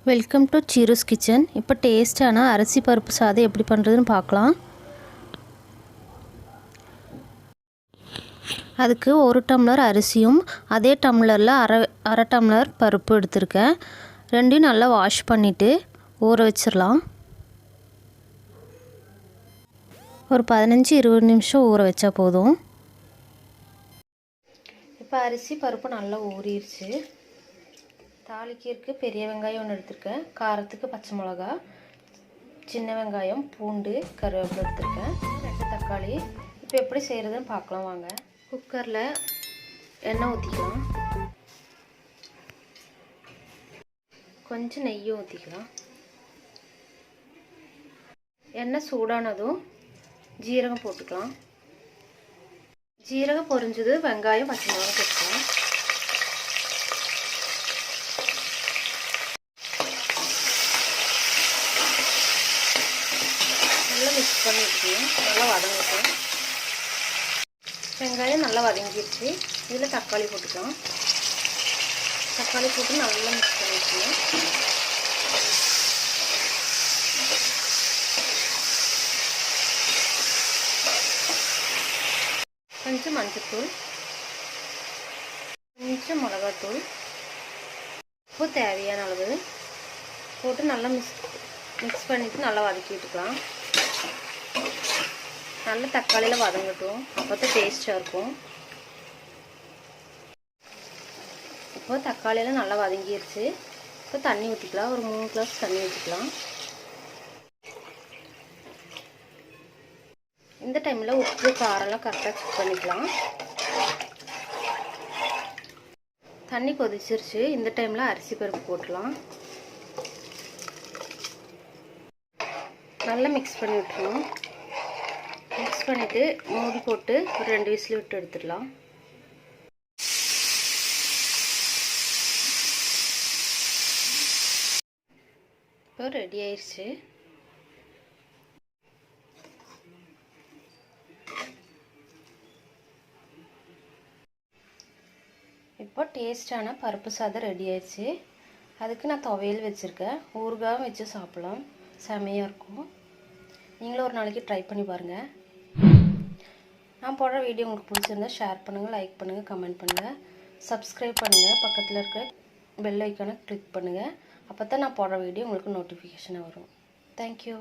Welcome to சீருஸ் kitchen. இப்போ டேஸ்டான அரிசி பருப்பு சாதம் எப்படி பண்ணுறதுன்னு பார்க்கலாம். அதுக்கு 1 டம்ளர் அரிசியும் அதே டம்ளரில் அரை டம்ளர் பருப்பு எடுத்திருக்கேன். ரெண்டையும் நல்லா வாஷ் பண்ணிவிட்டு ஊற வச்சிடலாம். ஒரு 15-20 நிமிஷம் ஊற வச்சா போதும். இப்போ அரிசி பருப்பு நல்லா ஊறிடுச்சு. தாளிக்கிறதுக்கு பெரிய வெங்காயம் ஒன்று எடுத்திருக்கேன். காரத்துக்கு பச்சை மிளகா, சின்ன வெங்காயம், பூண்டு, கருவேப்பிலை எடுத்திருக்கேன். 2 தக்காளி. இப்போ எப்படி செய்கிறதுன்னு பார்க்கலாம் வாங்க. குக்கரில் எண்ணெய் ஊற்றிக்கலாம். கொஞ்சம் நெய்யும் ஊற்றிக்கலாம். எண்ணெய் சூடானதும் ஜீரகம் போட்டுக்கலாம். ஜீரகம் பொரிஞ்சது வெங்காயம், பச்சை மிளகா போட்டுக்கலாம். நல்லா மிக்ஸ் பண்ணி வச்சுக்கணும். நல்லா வதங்கட்டும். வெங்காயம் நல்லா வதங்கிடுச்சு. இதில் தக்காளி போட்டுக்கலாம். தக்காளி போட்டு நல்லா மிக்ஸ் பண்ணி வச்சுக்கணும். கொஞ்சம் மஞ்சத்தூள், கொஞ்சம் மிளகாத்தூள், உப்பு தேவையான அளவு போட்டு நல்லா மிக்ஸ் பண்ணிவிட்டு நல்லா வதக்கி விட்டுக்கலாம். நல்லா தக்காளியில் வதங்கட்டும், அப்போ தான் டேஸ்ட்டாக இருக்கும். இப்போ தக்காளியில் நல்லா வதங்கிடுச்சு. இப்போ தண்ணி ஊற்றிக்கலாம். ஒரு 3 கிளாஸ் தண்ணி ஊற்றிக்கலாம். இந்த டைமில் உப்பு காரெல்லாம் கரெக்டாக செக் பண்ணிக்கலாம். தண்ணி கொதிச்சிருச்சு. இந்த டைமில் அரிசி பருப்பு போட்டுடலாம். நல்லா மிக்ஸ் பண்ணி விட்டுருணும். மிக்ஸ் பண்ணிவிட்டு மூடி போட்டு ஒரு 2 விசில் விட்டு எடுத்துடலாம். இப்போ ரெடி ஆயிடுச்சு. இப்போ டேஸ்டான பருப்பு சாதம் ரெடி ஆயிடுச்சு. அதுக்கு நான் துவையல் வச்சுருக்கேன். ஊறுகாயும் வச்சு சாப்பிட்லாம். செமையாக இருக்கும். நீங்களும் ஒரு நாளைக்கு ட்ரை பண்ணி பாருங்கள். நான் போடுற வீடியோ உங்களுக்கு பிடிச்சிருந்தா ஷேர் பண்ணுங்கள், லைக் பண்ணுங்கள், கமெண்ட் பண்ணுங்கள், சப்ஸ்கிரைப் பண்ணுங்கள். பக்கத்தில் இருக்க பெல் ஐக்கானை கிளிக் பண்ணுங்கள். அப்போ தான் நான் போடுற வீடியோ உங்களுக்கு நோட்டிஃபிகேஷனாக வரும். தேங்க்யூ.